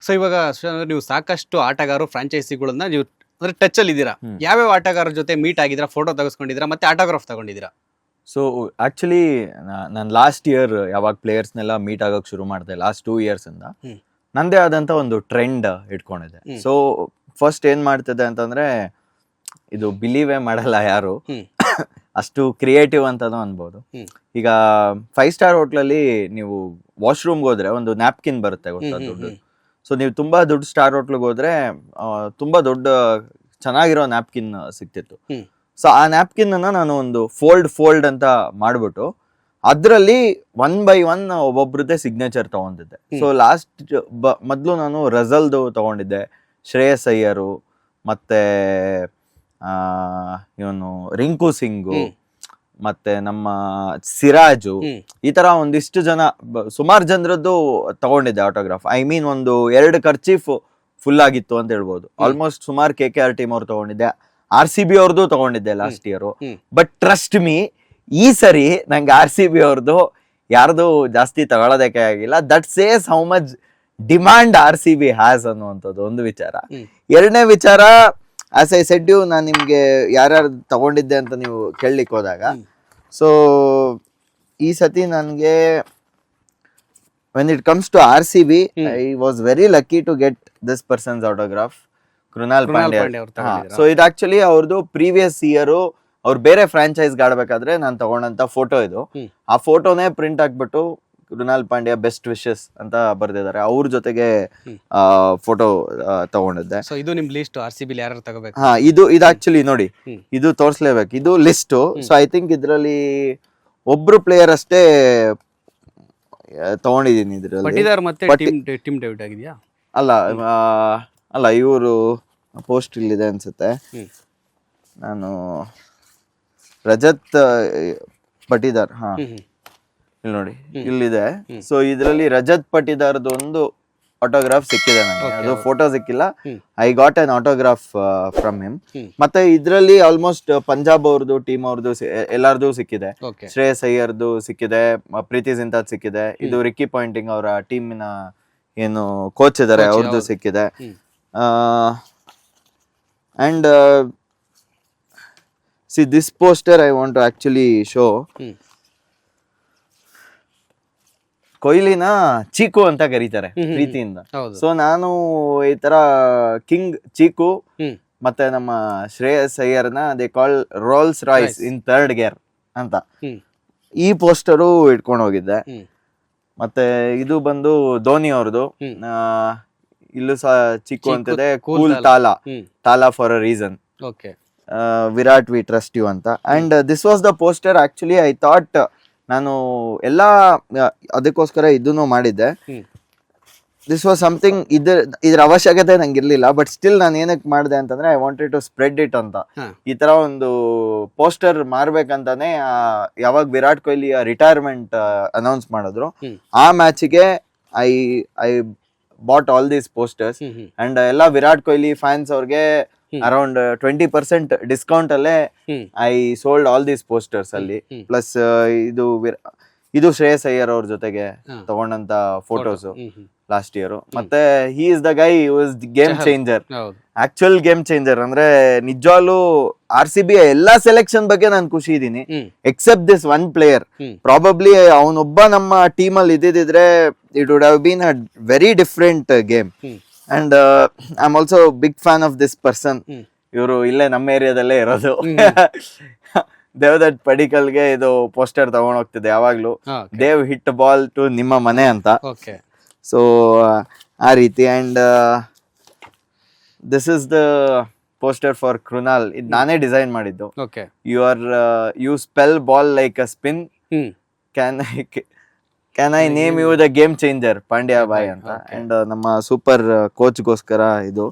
So ಇವಾಗ ನೀವು ಸಾಕಷ್ಟು ಆಟಗಾರರು ಫ್ರಾಂಚೈಸಿಗಳನ್ನ ನೀವು ಅಂದ್ರೆ ಟಚ್ ಅಲ್ಲಿ ಇದ್ದೀರಾ. ಯಾವ್ಯಾವ ಆಟಗಾರರ ಜೊತೆ ಮೀಟ್ ಆಗಿದ್ದೀರಾ, ಫೋಟೋ ತೆಗೆಸ್ಕೊಂಡಿದ್ದೀರಾ, ಮತ್ತೆ ಆಟೋಗ್ರಾಫ್ ತಗೊಂಡಿದ್ದೀರಾ? ಸೊ ಆಕ್ಚುಲಿ ನಾನು ಲಾಸ್ಟ್ ಇಯರ್ ಯಾವಾಗ ಪ್ಲೇಯರ್ಸ್ನೆಲ್ಲ ಮೀಟ್ ಆಗೋಕೆ ಶುರು ಮಾಡಿದೆ, ಲಾಸ್ಟ್ 2 years ಇಂದ ನಂದೇ ಆದಂತ ಒಂದು ಟ್ರೆಂಡ್ ಇಟ್ಕೊಂಡಿದೆ. ಸೊ ಫಸ್ಟ್ ಏನ್ ಮಾಡ್ತಿದ್ದೆ ಅಂತಂದ್ರೆ, ಇದು ಬಿಲೀವೇ ಮಾಡಲ್ಲ ಯಾರು, ಅಷ್ಟು ಕ್ರಿಯೇಟಿವ್ ಅಂತಾನು ಅನ್ಬೋದು. ಈಗ 5-star ಹೋಟ್ಲಲ್ಲಿ ನೀವು ವಾಶ್ರೂಮ್ಗೆ ಹೋದ್ರೆ ಒಂದು ನ್ಯಾಪ್ಕಿನ್ ಬರುತ್ತೆ ಗೊತ್ತಾ, ದುಡ್ಡು. ಸೊ ನೀವು ತುಂಬಾ ದೊಡ್ಡ ಸ್ಟಾರ್ ಹೋಟ್ಲಿಗೆ ಹೋದ್ರೆ ತುಂಬಾ ದೊಡ್ಡ ಚೆನ್ನಾಗಿರೋ ನ್ಯಾಪ್ಕಿನ್ ಸಿಕ್ತಿತ್ತು. ಸೊ ಆ ನ್ಯಾಪ್ಕಿನ್ ಅನ್ನ ನಾನು ಒಂದು ಫೋಲ್ಡ್ ಅಂತ ಮಾಡ್ಬಿಟ್ಟು ಅದ್ರಲ್ಲಿ 1 by 1 ಒಬ್ಬೊಬ್ರದ್ದೇ ಸಿಗ್ನೇಚರ್ ತಗೊಂಡಿದ್ದೆ. ಸೊ ಲಾಸ್ಟ್ ಮೊದ್ಲು ನಾನು ರಜಲ್ದು ತಗೊಂಡಿದ್ದೆ, ಶ್ರೇಯಸ್ ಅಯ್ಯರು, ಮತ್ತೆ ಇವನು ರಿಂಕು ಸಿಂಗು, ಮತ್ತೆ ನಮ್ಮ ಸಿರಾಜು, ಈ ತರ ಒಂದಿಷ್ಟು ಜನ ಸುಮಾರು ಜನರದ್ದು ತಗೊಂಡಿದ್ದೆ ಆಟೋಗ್ರಾಫ್. ಐ ಮೀನ್ ಒಂದು 2 ಖರ್ಚೀಫ್ ಫುಲ್ ಆಗಿತ್ತು ಅಂತ ಹೇಳ್ಬೋದು. ಆಲ್ಮೋಸ್ಟ್ ಸುಮಾರು KKR ಟೀಮ್ ಅವ್ರು ತಗೊಂಡಿದ್ದೆ, RCB ಅವ್ರದ್ದು ತಗೊಂಡಿದ್ದೆ last year. But trust me, ಈ ಸರಿ ನಂಗೆ RCB ಅವ್ರದ್ದು ಯಾರ್ದು ಜಾಸ್ತಿ ತಗೊಳ್ಳೋದಕ್ಕೆ ಆಗಿಲ್ಲ. That says how much demand RCB has ಅನ್ನುವಂಥದ್ದು ಒಂದು ವಿಚಾರ. ಎರಡನೇ ವಿಚಾರ, ಆಸ್ ಐ ಸೆಡ್ ಯು, ನಾನು ನಿಮ್ಗೆ ಯಾರ್ಯಾರು ತಗೊಂಡಿದ್ದೆ ಅಂತ ನೀವು ಕೇಳಲಿಕ್ಕೆ ಹೋದಾಗ, ಸೊ ಈ ಸತಿ ನನಗೆ when it comes to RCB, I was very lucky to get this person's autograph, Krunal Pandya. So ಇದು ಆಕ್ಚುಲಿ ಅವ್ರದ್ದು ಪ್ರೀವಿಯಸ್ ಇಯರ್ ಅವ್ರು ಬೇರೆ ಫ್ರಾಂಚೈಸ್ ಆಡ್ಬೇಕಾದ್ರೆ ನಾನು ತಗೊಂಡಂತ ಫೋಟೋ ಇದು. ಆ ಫೋಟೋನೇ ಪ್ರಿಂಟ್ ಹಾಕ್ಬಿಟ್ಟು ಕೃಣಾಲ್ ಪಾಂಡ್ಯ ಬೆಸ್ಟ್ ವಿಶಸ್ ಅಂತ ಬರ್ದಿದ್ದಾರೆ, ಅವ್ರ ಜೊತೆಗೆ ಫೋಟೋ ತಗೊಂಡಿದ್ದೆ. ಸೊ ಇದು ನಿಮ್ ಲಿಸ್ಟ್, RCB ಯಾರು ತಗೋಬೇಕು? ಇದು ಆಕ್ಚುಲಿ ನೋಡಿ, ಇದು ತೋರ್ಸ್ಲೇಬೇಕು, ಇದು ಲಿಸ್ಟ್. ಸೊ ಐ ಥಿಂಕ್ ಇದ್ರಲ್ಲಿ ಒಬ್ರು ಪ್ಲೇಯರ್ ಅಷ್ಟೇ ತಗೊಂಡಿದೀನಿ ಇದ್ರಲ್ಲಿ. ಟೀಮ್ ಡೇವಿಡ್ ಆಗಿದೆಯಾ? ಅಲ್ಲ ಇವರು ಪೋಸ್ಟ್ ಇಲ್ಲಿದೆ ಅನ್ಸುತ್ತೆ. ನಾನು ರಜತ್ ಪಟಿದಾರ್, ಇಲ್ಲಿ ನೋಡಿ ಇಲ್ಲಿದೆ. ಸೊ ಇದ್ರಲ್ಲಿ ರಜತ್ ಪಟಿದಾರ್ದು ಒಂದು ಆಟೋಗ್ರಾಫ್ ಸಿಕ್ಕಿದೆ ನನಗೆ, ಅದು ಫೋಟೋ ಸಿಕ್ಕಿಲ್ಲ. I got an autograph from him. ಮತ್ತೆ ಇದ್ರಲ್ಲಿ ಆಲ್ಮೋಸ್ಟ್ ಪಂಜಾಬ್ ಅವ್ರದ್ದು, ಟೀಮ್ ಅವ್ರದ್ದು ಎಲ್ಲಾರ್ದು ಸಿಕ್ಕಿದೆ. ಶ್ರೇಯಸ್ ಅಯ್ಯರ್ದು ಸಿಕ್ಕಿದೆ, ಪ್ರೀತಿ ಜಿಂತಾದ್ ಸಿಕ್ಕಿದೆ, ಇದು ರಿಕ್ಕಿ ಪಾಯಿಂಟಿಂಗ್ ಅವರ ಟೀಮಿನ ಏನು ಕೋಚ್ ಇದಾರೆ ಅವ್ರದ್ದು ಸಿಕ್ಕಿದೆ. And see this poster I want to actually show. ಕೊಹ್ಲಿನ ಚೀಕು ಅಂತ ಕರೀತಾರೆ ಪ್ರೀತಿಯಿಂದ. ಸೊ ನಾನು ಈ ತರ ಕಿಂಗ್ ಚೀಕು ಮತ್ತೆ ನಮ್ಮ ಶ್ರೇಯಸ್ ಅಯ್ಯರ್ನ they call Rolls Royce in 3rd gear ಅಂತ ಈ ಪೋಸ್ಟರು ಇಟ್ಕೊಂಡು ಹೋಗಿದ್ದೆ. ಮತ್ತೆ ಇದು ಬಂದು ಧೋನಿ ಅವ್ರದ್ದು, ಇಲ್ಲೂ ಸಹ ಚಿಕ್ಕು ಅಂತಿದೆ, cool Thala for a reason, Virat we trust you ಅಂತ. And this was the poster. Actually I thought ನಾನು ಎಲ್ಲ ಅದಕ್ಕೋಸ್ಕರ ಇದನ್ನು ಮಾಡಿದ್ದೆ. ದಿಸ್ ವಾಸ್ ಸಮಥಿಂಗ್, ಇದ್ರ ಅವಶ್ಯಕತೆ ನಂಗೆ ಇರ್ಲಿಲ್ಲ, ಬಟ್ ಸ್ಟಿಲ್ ನಾನು ಏನಕ್ಕೆ ಮಾಡಿದೆ ಅಂತಂದ್ರೆ I wanted to spread it ಅಂತ. ಈ ತರ ಒಂದು ಪೋಸ್ಟರ್ ಮಾರ್ಬೇಕಂತಾನೆ ಯಾವಾಗ ವಿರಾಟ್ ಕೊಹ್ಲಿ ರಿಟೈರ್ಮೆಂಟ್ ಅನೌನ್ಸ್ ಮಾಡಿದ್ರು, ಆ ಮ್ಯಾಚಿಗೆ I bought all these posters. And ಎಲ್ಲ ವಿರಾಟ್ ಕೊಹ್ಲಿ ಫ್ಯಾನ್ಸ್ ಅವ್ರಿಗೆ ಅರೌಂಡ್ 20% ಡಿಸ್ಕೌಂಟ್ ಅಲ್ಲೇ I sold all these posters ಅಲ್ಲಿ. ಪ್ಲಸ್ ಇದು ಶ್ರೇಯಸ್ ಅಯ್ಯರ್ ಅವ್ರ ಜೊತೆಗೆ ತಗೊಂಡಂತ ಫೋಟೋಸ್ ಲಾಸ್ಟ್ ಇಯರ್. ಮತ್ತೆ he is the guy who is game changer, actual game changer. ಅಂದ್ರೆ ನಿಜವಾಗ್ಲೂ RCB ಎಲ್ಲಾ ಸೆಲೆಕ್ಷನ್ ಬಗ್ಗೆ ನಾನು ಖುಷಿ ಇದೀನಿ, except this one player. Probably ಅವನೊಬ್ಬ ನಮ್ಮ ಟೀಮ್ ಅಲ್ಲಿ ಇದ್ದಿದ್ರೆ it would have been a very different game. And I am also big fan of this person. ಇವರು ಇಲ್ಲೇ ನಮ್ಮ ಏರಿಯಾದಲ್ಲೇ ಇರೋದು. ದೇವದತ್ ಪಡಿಕಲ್ಗೆ ಇದು ಪೋಸ್ಟರ್ ತಗೊಂಡ್ ಹೋಗ್ತಿದೆ ಯಾವಾಗ್ಲೂ, ದೇವ್ ಹಿಟ್ ಬಾಲ್ ಟು ನಿಮ್ಮ ಮನೆ ಅಂತ. ಸೊ ಆ ರೀತಿ. And this is the poster for Krunal. ಇದು ನಾನೇ ಡಿಸೈನ್ ಮಾಡಿದ್ದು. You spell ball like a spin, can I name you the game changer Pandya boy ಅಂತ. ಅಂಡ್ ನಮ್ಮ ಸೂಪರ್ ಕೋಚ್ಗೋಸ್ಕರ ಇದು.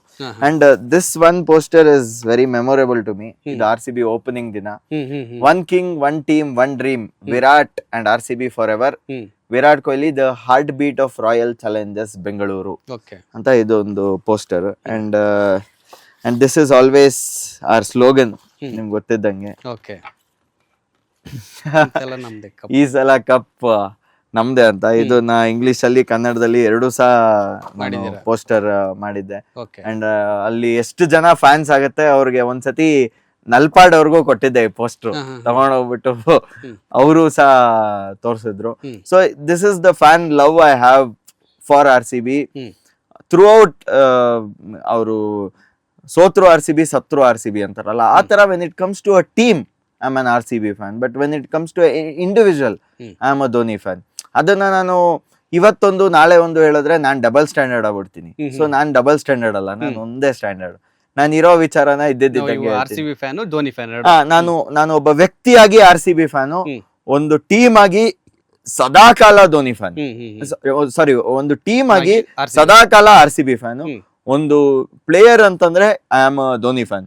And this one poster is very memorable to me. ಇದು RCB opening ದಿನ. One king, one team, one dream, Virat and RCB forever. Virat Kohli the heartbeat of Royal Challengers Bengaluru ಅಂತ ಇದು ಒಂದು poster. And this is always our slogan, ನಿಮ್ಗೆ ಗೊತ್ತಿದ್ದಂಗೆ. ಈ ಸಲ cup ನಮ್ದೇ ಅಂತ. ಇದನ್ನ ಇಂಗ್ಲಿಷ್ ಅಲ್ಲಿ ಕನ್ನಡದಲ್ಲಿ 2 ಸಹ ಮಾಡಿದ್ದೀರಾ? ಪೋಸ್ಟರ್ ಮಾಡಿದ್ದೆ. ಓಕೆ. ಅಂಡ್ ಅಲ್ಲಿ ಎಷ್ಟು ಜನ ಫ್ಯಾನ್ಸ್ ಆಗತ್ತೆ ಅವ್ರಿಗೆ ಒಂದ್ಸತಿ ನಲ್ಪಾಡ್ ಅವ್ರಿಗೂ ಕೊಟ್ಟಿದ್ದೆ ಈ ಪೋಸ್ಟರ್ ತಗೊಂಡೋಗ್ಬಿಟ್ಟು ಅವರು ಸಹ ತೋರ್ಸಿದ್ರು. So this is the fan love I have for RCB throughout. ಅವರು ಸೋತ್ರು RCB ಸತ್ರು RCB ಅಂತಾರಲ್ಲ ಆ ತರ. When it comes to a team I am an RCB fan, but when it comes to individual I am a Dhoni fan. ಅದನ್ನ ನಾನು ಇವತ್ತೊಂದು ನಾಳೆ ಒಂದು ಹೇಳಿದ್ರೆ ನಾನು ಡಬಲ್ ಸ್ಟ್ಯಾಂಡರ್ಡ್ ಆಗ್ಬಿಡ್ತೀನಿ. ಸೊ ನಾನ್ ಡಬಲ್ ಸ್ಟ್ಯಾಂಡರ್ಡ್ ಅಲ್ಲ, ನಾನು ಒಂದೇ ಸ್ಟ್ಯಾಂಡರ್ಡ್. ನಾನು ಇರೋ ವಿಚಾರನ ಇದ್ದಿದ್ದಂಗೆ RCB ಫ್ಯಾನ್, ಧೋನಿ ಫ್ಯಾನ್. ನಾನು ಒಬ್ಬ ವ್ಯಕ್ತಿಯಾಗಿ RCB ಫ್ಯಾನು, ಒಂದು ಟೀಮ್ ಆಗಿ ಸದಾಕಾಲ ಧೋನಿ ಫ್ಯಾನ್. ಸಾರಿ, ಒಂದು ಟೀಮ್ ಆಗಿ ಸದಾಕಾಲ RCB ಫ್ಯಾನು. ಒಂದು ಪ್ಲೇಯರ್ ಅಂತಂದ್ರೆ I am Dhoni fan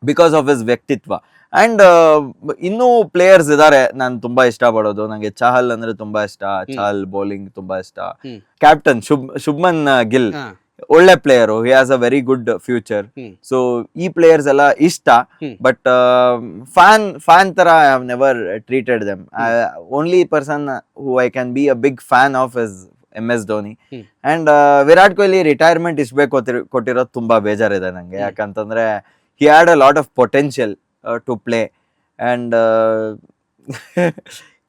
because of his ವ್ಯಕ್ತಿತ್ವ. ಅಂಡ್ ಇನ್ನೂ ಪ್ಲೇಯರ್ಸ್ ಇದಾರೆ ನಾನು ತುಂಬಾ ಇಷ್ಟ ಪಡೋದು. ನಂಗೆ ಚಹಲ್ ಅಂದ್ರೆ ತುಂಬಾ ಇಷ್ಟ. ಚಹಲ್ ಬೌಲಿಂಗ್ ತುಂಬಾ ಇಷ್ಟ. ಕ್ಯಾಪ್ಟನ್ ಶುಭ್ಮನ್ ಗಿಲ್ ಒಳ್ಳೆ player, he has a very good future. So ಈ ಪ್ಲೇಯರ್ಸ್ ಎಲ್ಲ ಇಷ್ಟ. ಬಟ್ ಫ್ಯಾನ್ ತರ I have never treated them. Only person who I can be a big fan of is MS Dhoni. And Virat Kohli retirement ಇಷ್ಟಬೇಕು ಕೊಟ್ಟಿರೋದು ತುಂಬಾ ಬೇಜಾರಿದೆ ನಂಗೆ. ಯಾಕಂತಂದ್ರೆ he had a lot of potential to play and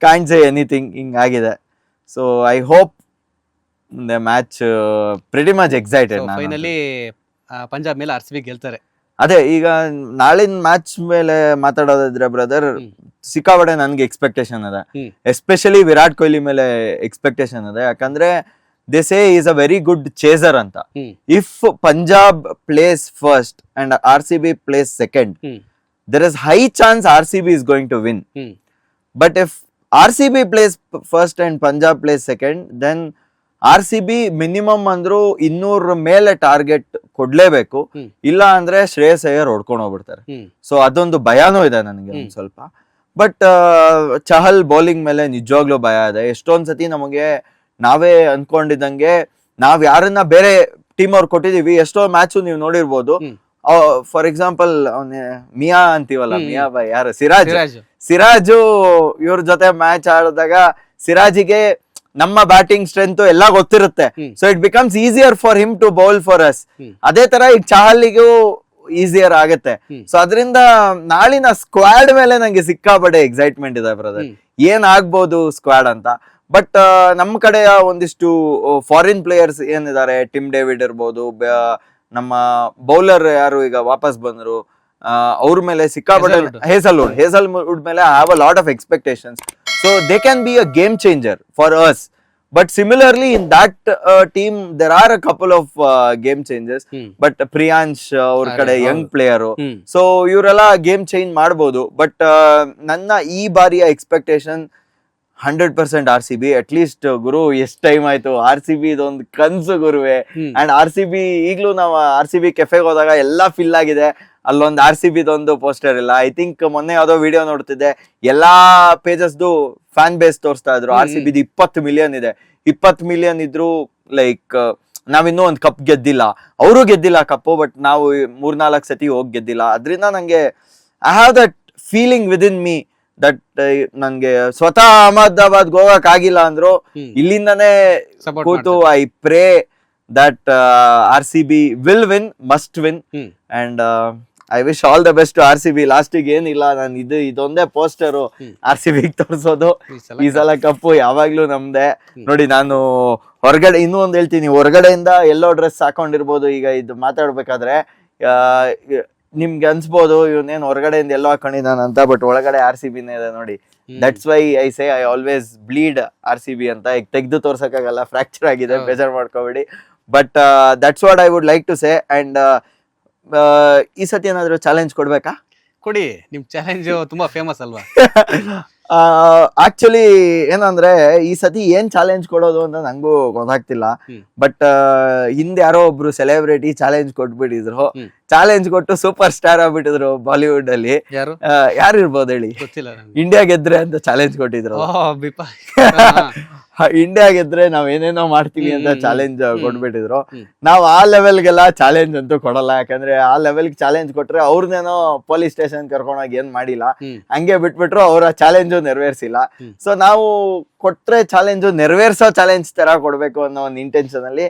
can't say anything ಹಿಂಗಾಗಿದೆ. So I hope the match pretty much excited. Finally Punjab ಮೇಲೆ RCB ಗೆಲ್ತಾರೆ. ಅದೇ ಈಗ ನಾಳಿನ ಮ್ಯಾಚ್ ಮೇಲೆ ಮಾತಾಡೋದಿದ್ರೆ ಬ್ರದರ್, ಸಿಕ್ಕಾಪಟ್ಟೆ ನನ್ಗೆ ಎಕ್ಸ್ಪೆಕ್ಟೇಷನ್ ಇದೆ. ಎಸ್ಪೆಷಲಿ ವಿರಾಟ್ ಕೊಹ್ಲಿ ಮೇಲೆ ಎಕ್ಸ್ಪೆಕ್ಟೇಷನ್ ಇದೆ. ಯಾಕಂದ್ರೆ they say is a very good chaser ಅಂತ. If Punjab place first and RCB place second, there is high chance RCB is going to win. But if RCB plays first and Punjab plays second, then RCB minimum ಅಂದ್ರು 200 ಮೇಲೆ target ಕೊಡ್ಲೇಬೇಕು. ಇಲ್ಲ ಅಂದ್ರೆ ಶ್ರೇಯಸ್ ಅಯ್ಯರ್ ಹೊಡ್ಕೊಂಡು ಹೋಗ್ಬಿಡ್ತಾರೆ. So ಅದೊಂದು ಭಯಾನೂ ಇದೆ ನನಗೆ ಒಂದ್ ಸ್ವಲ್ಪ. ಬಟ್ ಚಹಲ್ ಬೌಲಿಂಗ್ ಮೇಲೆ ನಿಜವಾಗ್ಲೂ ಭಯ ಇದೆ. ಎಷ್ಟೊಂದ್ ಸತಿ ನಮಗೆ ನಾವೇ ಅನ್ಕೊಂಡಿದ್ದಂಗೆ ನಾವ್ ಯಾರನ್ನ ಬೇರೆ ಟೀಮ್ ಅವ್ರು ಕೊಟ್ಟಿದೀವಿ. ಎಷ್ಟೋ ಮ್ಯಾಚ್ ನೀವು ನೋಡಿರ್ಬೋದು. ಫಾರ್ ಎಕ್ಸಾಂಪಲ್ ಮಿಯಾ ಅಂತೀವಲ್ಲ, ಮಿಯಾ ಬಾಯ್ ಯಾರು, ಸಿರಾಜು ಇವ್ರ ಜೊತೆ ಮ್ಯಾಚ್ ಆಡಿದಾಗ ಸಿರಾಜಿಗೆ ನಮ್ಮ ಬ್ಯಾಟಿಂಗ್ ಸ್ಟ್ರೆಂತ್ ಎಲ್ಲ ಗೊತ್ತಿರುತ್ತೆ. So it becomes easier for him to bowl for us. ಅದೇ ತರ ಈಗ ಚಹಲ್ಗೂ ಈಸಿಯರ್ ಆಗುತ್ತೆ. ಸೊ ಅದರಿಂದ ನಾಳಿನ ಸ್ಕ್ವಾಡ್ ಮೇಲೆ ನಂಗೆ ಸಿಕ್ಕಾಪಟ್ಟೆ ಎಕ್ಸೈಟ್ಮೆಂಟ್ ಇದೆ ಬ್ರದರ್, ಏನ್ ಆಗ್ಬೋದು ಸ್ಕ್ವಾಡ್ ಅಂತ. ಬಟ್ ನಮ್ಮ ಕಡೆಯ ಒಂದಿಷ್ಟು ಫಾರಿನ್ ಪ್ಲೇಯರ್ಸ್ ಏನಿದ್ದಾರೆ, ಟಿಮ್ ಡೇವಿಡ್ ಇರ್ಬೋದು, ನಮ್ಮ ಬೌಲರ್ ಯಾರು ಈಗ ವಾಪಸ್ ಬಂದ್ರು, ಅವ್ರ ಮೇಲೆ ಸಿಕ್ಕಾಪಟ್ಟೆ ಹೇಸಲ್ವುಡ್ ಮೇಲೆ I have a lot of expectations. So they can be a game changer for us. But similarly in that team there are a couple of game changers. But Priyansh ಅವ್ರ ಕಡೆ ಯಂಗ್ ಪ್ಲೇಯರು. ಸೊ ಇವರೆಲ್ಲ game change ಮಾಡ್ಬೋದು. ಬಟ್ ನನ್ನ ಈ ಬಾರಿಯ expectation 100% RCB. At least ಗುರು ಎಷ್ಟ್ ಟೈಮ್ ಆಯ್ತು, RCB ಇದೊಂದು ಕನ್ಸು ಗುರುವೆ. ಅಂಡ್ RCB ಈಗ್ಲೂ ನಾವು RCB ಕೆಫೆಗೆ ಹೋದಾಗ ಎಲ್ಲಾ ಫಿಲ್ ಆಗಿದೆ. ಅಲ್ಲೊಂದು RCB ದೊಂದು ಪೋಸ್ಟರ್ ಇಲ್ಲ. ಐ ಥಿಂಕ್ ಮೊನ್ನೆ ಯಾವ್ದೋ ವಿಡಿಯೋ ನೋಡ್ತಿದ್ದೆ, ಎಲ್ಲಾ ಪೇಜಸ್ದು ಫ್ಯಾನ್ ಬೇಸ್ ತೋರಿಸ್ತಾ ಇದ್ರು. RCB 20 ಮಿಲಿಯನ್ ಇದೆ. 20 ಮಿಲಿಯನ್ ಇದ್ರು ಲೈಕ್ ನಾವಿನ್ನೂ ಒಂದು ಕಪ್ ಗೆದ್ದಿಲ್ಲ, ಅವರು ಗೆದ್ದಿಲ್ಲ ಕಪ್ಪು, ಬಟ್ ನಾವು 3-4 ಸತಿ ಹೋಗಿ ಗೆದ್ದಿಲ್ಲ. ಅದರಿಂದ ನಂಗೆ I have that feeling within me that ನನ್ಗೆ ಸ್ವತಃ ಅಹಮದಾಬಾದ್ ಹೋಗಕ್ ಆಗಿಲ್ಲ ಅಂದ್ರು ಇಲ್ಲಿಂದಾನೇ ಕೂತು I pray that RCB will win, must win. And I wish all the best to RCB. ಲಾಸ್ಟಿಗೆ ಏನಿಲ್ಲ, ನಾನು ಇದೊಂದೇ ಪೋಸ್ಟರು RCB ತೋರಿಸೋದು. ಈ ಸಲ ಕಪ್ಪು ಯಾವಾಗ್ಲೂ ನಮ್ದೆ. ನೋಡಿ, ನಾನು ಹೊರಗಡೆ ಇನ್ನೂ ಒಂದ್ ಹೇಳ್ತೀನಿ, ಹೊರಗಡೆಯಿಂದ ಎಲ್ಲೋ ಡ್ರೆಸ್ ಹಾಕೊಂಡಿರ್ಬೋದು. ಈಗ ಇದು ಮಾತಾಡ್ಬೇಕಾದ್ರೆ ನಿಮ್ಗೆ ಅನ್ಸ್ಬೋದು ಇವನೇನ್ ಹೊರಗಡೆಯಿಂದ ಎಲ್ಲೋ ಹಾಕೊಂಡಿದ್ದಾನಂತ, ಬಟ್ ಒಳಗಡೆ RCBನೇ ಇದೆ ನೋಡಿ. That's why I say I always bleed RCB ಅಂತ. ಈಗ ತೆಗ್ದು ತೋರ್ಸಕ್ಕಾಗಲ್ಲ, ಫ್ರಾಕ್ಚರ್ ಆಗಿದೆ, ಬೇಜಾರ್ ಮಾಡ್ಕೋಬೇಡಿ. But that's what I would like to say. And ಈ ಸತಿ ಏನಾದ್ರು ಚಾಲೆಂಜ್ ಕೊಡ್ಬೇಕಾ? ಕೊಡಿ, ನಿಮ್ ಚಾಲೆಂಜ್ ತುಂಬಾ ಫೇಮಸ್ ಅಲ್ವಾ? ಆಕ್ಚುಲಿ ಏನಂದ್ರೆ ಈ ಸತಿ ಏನ್ ಚಾಲೆಂಜ್ ಕೊಡೋದು ಅಂತ ನಂಗೂ ಗೊತ್ತಾಗ್ತಿಲ್ಲ. ಬಟ್ ಹಿಂದೆ ಯಾರೋ ಒಬ್ರು ಸೆಲೆಬ್ರಿಟಿ ಚಾಲೆಂಜ್ ಕೊಟ್ಬಿಟ್ಟಿದ್ರು, ಚಾಲೆಂಜ್ ಕೊಟ್ಟು ಸೂಪರ್ ಸ್ಟಾರ್ ಆಗ್ಬಿಟ್ಟಿದ್ರು ಬಾಲಿವುಡ್ ಅಲ್ಲಿ. ಯಾರು ಯಾರು ಇರ್ಬೋದು ಹೇಳಿ? ಗೊತ್ತಿಲ್ಲ ನಂಗೆ. ಇಂಡಿಯಾ ಗೆದ್ರೆ ಅಂತ ಚಾಲೆಂಜ್ ಕೊಟ್ಟಿದ್ರು. ಬಿಪಾ ಇಂಡಿಯಾ ಗೆದ್ರೆ ನಾವ್ ಏನೇನೋ ಮಾಡ್ತೀವಿ ಅಂತ ಚಾಲೆಂಜ್ ಕೊಟ್ಬಿಟ್ಟಿದ್ರು. ಹ್ಮ್. ನಾವ್ ಆ ಲೆವೆಲ್ಗೆಲ್ಲ ಚಾಲೆಂಜ್ ಅಂತೂ ಕೊಡಲ್ಲ, ಯಾಕಂದ್ರೆ ಆ ಲೆವೆಲ್ ಚಾಲೆಂಜ್ ಕೊಟ್ರೆ ಅವ್ರನ್ನೇನೋ ಪೊಲೀಸ್ ಸ್ಟೇಷನ್ ಕರ್ಕೊಂಡೋಗಿ ಏನ್ ಮಾಡಿಲ್ಲ, ಹಂಗೆ ಬಿಟ್ಬಿಟ್ರು, ಅವ್ರ ಚಾಲೆಂಜು ನೆರವೇರ್ಸಿಲ್ಲ. ಸೊ ನಾವು ಕೊಟ್ರೆ ಚಾಲೆಂಜು ನೆರವೇರ್ಸೋ ಚಾಲೆಂಜ್ ತರ ಕೊಡ್ಬೇಕು ಅನ್ನೋ ಒಂದು ಇಂಟೆನ್ಷನ್ ಅಲ್ಲಿ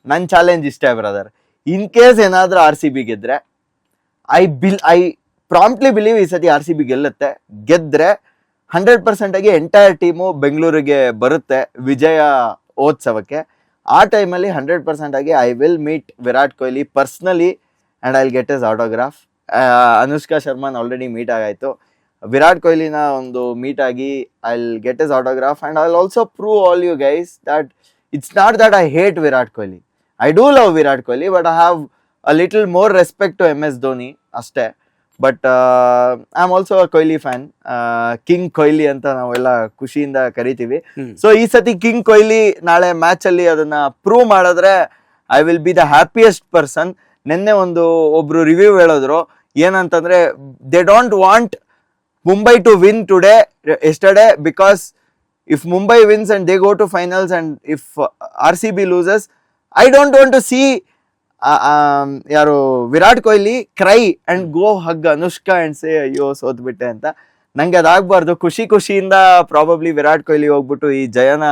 ನನ್ ಚಾಲೆಂಜ್ ಇಷ್ಟೇ ಬ್ರದರ್. ಇನ್ ಕೇಸ್ ಏನಾದ್ರೂ RCB ಗೆದ್ರೆ ಐ ಪ್ರಾಂಪ್ಟ್ಲಿ ಬಿಲೀವ್ ಈ ಸತಿ RCB ಗೆಲ್ಲುತ್ತೆ. ಗೆದ್ರೆ 100% ಆಗಿ ಎಂಟೈರ್ ಟೀಮು ಬೆಂಗಳೂರಿಗೆ ಬರುತ್ತೆ ವಿಜಯ ಓತ್ಸವಕ್ಕೆ. ಆ ಟೈಮಲ್ಲಿ 100% ಆಗಿ I will meet Virat Kohli personally and I will get his autograph. Anushka ಶರ್ಮಾನ್ ಆಲ್ರೆಡಿ ಮೀಟ್ ಆಗಾಯ್ತು, ವಿರಾಟ್ ಕೊಹ್ಲಿನ ಒಂದು ಮೀಟ್ ಆಗಿ I will get his autograph and I will also prove all you guys that it's not that I hate Virat Kohli. I do love Virat Kohli, but I have a little more respect to MS Dhoni ಅಷ್ಟೇ. But I am also a Kohli fan. King Kohli ಅಂತ ನಾವೆಲ್ಲ ಖುಷಿಯಿಂದ ಕರಿತೀವಿ. So ಈ ಸತಿ king Kohli ನಾಳೆ match ಅಲ್ಲಿ ಅದನ್ನ ಪ್ರೂವ್ ಮಾಡಿದ್ರೆ I will be the happiest person. ನಿನ್ನೆ ಒಬ್ರು ರಿವ್ಯೂ ಹೇಳಿದ್ರು ಏನಂತಂದ್ರೆ, they don't want Mumbai to win today yesterday because if Mumbai wins and they go to finals and if RCB loses, I don't want to see ಯಾರು Virat Kohli CRY and go hug Anushka and say ಅಯ್ಯೋ ಸೋತ್ಬಿಟ್ಟೆ ಅಂತ. ನಂಗೆ ಅದಾಗಬಾರ್ದು. ಖುಷಿಯಿಂದ probably Virat Kohli ಹೋಗ್ಬಿಟ್ಟು ಈ ಜಯನ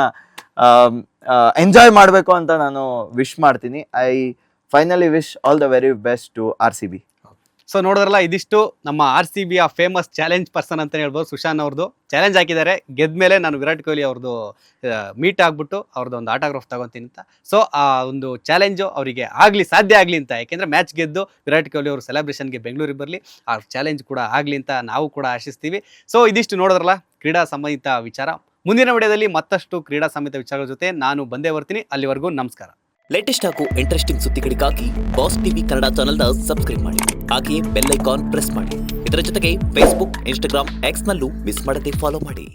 enjoy ಮಾಡಬೇಕು ಅಂತ ನಾನು ವಿಶ್ ಮಾಡ್ತೀನಿ. I finally wish all the very best to RCB. So ನೋಡಿದ್ರಲ್ಲ, ಇದಿಷ್ಟು ನಮ್ಮ RCB ಫೇಮಸ್ ಚಾಲೆಂಜ್ ಪರ್ಸನ್ ಅಂತ ಹೇಳ್ಬೋದು. ಸುಶಾಂತ್ ಅವ್ರದ್ದು ಚಾಲೆಂಜ್ ಹಾಕಿದ್ದಾರೆ, ಗೆದ್ಮೇಲೆ ನಾನು ವಿರಾಟ್ ಕೊಹ್ಲಿ ಅವ್ರದ್ದು ಮೀಟ್ ಆಗ್ಬಿಟ್ಟು ಅವ್ರದ್ದು ಒಂದು ಆಟೋಗ್ರಾಫ್ ತಗೊಂತೀನಿ ಅಂತ. ಸೊ ಆ ಒಂದು ಚಾಲೆಂಜು ಅವರಿಗೆ ಸಾಧ್ಯ ಆಗಲಿ ಅಂತ, ಯಾಕೆಂದ್ರೆ ಮ್ಯಾಚ್ ಗೆದ್ದು ವಿರಾಟ್ ಕೊಹ್ಲಿ ಅವರು ಸೆಲೆಬ್ರೇಷನ್ಗೆ ಬೆಂಗಳೂರಿಗೆ ಬರಲಿ, ಆ ಚಾಲೆಂಜ್ ಕೂಡ ಆಗಲಿ ಅಂತ ನಾವು ಕೂಡ ಆಶಿಸ್ತೀವಿ. ಸೊ ಇದಿಷ್ಟು ನೋಡಿದ್ರಲ್ಲ ಕ್ರೀಡಾ ಸಂಬಂಧಿತ ವಿಚಾರ. ಮುಂದಿನ ವಿಡಿಯೋದಲ್ಲಿ ಮತ್ತಷ್ಟು ಕ್ರೀಡಾ ಸಂಬಂಧಿತ ವಿಚಾರಗಳ ಜೊತೆ ನಾನು ಬಂದೇ ಬರ್ತೀನಿ. ಅಲ್ಲಿವರೆಗೂ ನಮಸ್ಕಾರ. ಲೇಟೆಸ್ಟ್ ಹಾಗೂ ಇಂಟ್ರೆಸ್ಟಿಂಗ್ ಸುದ್ದಿಗಳಿಗಾಗಿ ಬಾಸ್ ಟಿವಿ ಕನ್ನಡ ಚಾನೆಲ್ನ ಸಬ್ಸ್ಕ್ರೈಬ್ ಮಾಡಿ, ಹಾಗೆಯೇ ಬೆಲ್ ಐಕಾನ್ ಪ್ರೆಸ್ ಮಾಡಿ. ಇದರ ಜೊತೆಗೆ ಫೇಸ್ಬುಕ್, ಇನ್ಸ್ಟಾಗ್ರಾಮ್, ಎಕ್ಸ್ನಲ್ಲೂ ಮಿಸ್ ಮಾಡದೆ ಫಾಲೋ ಮಾಡಿ.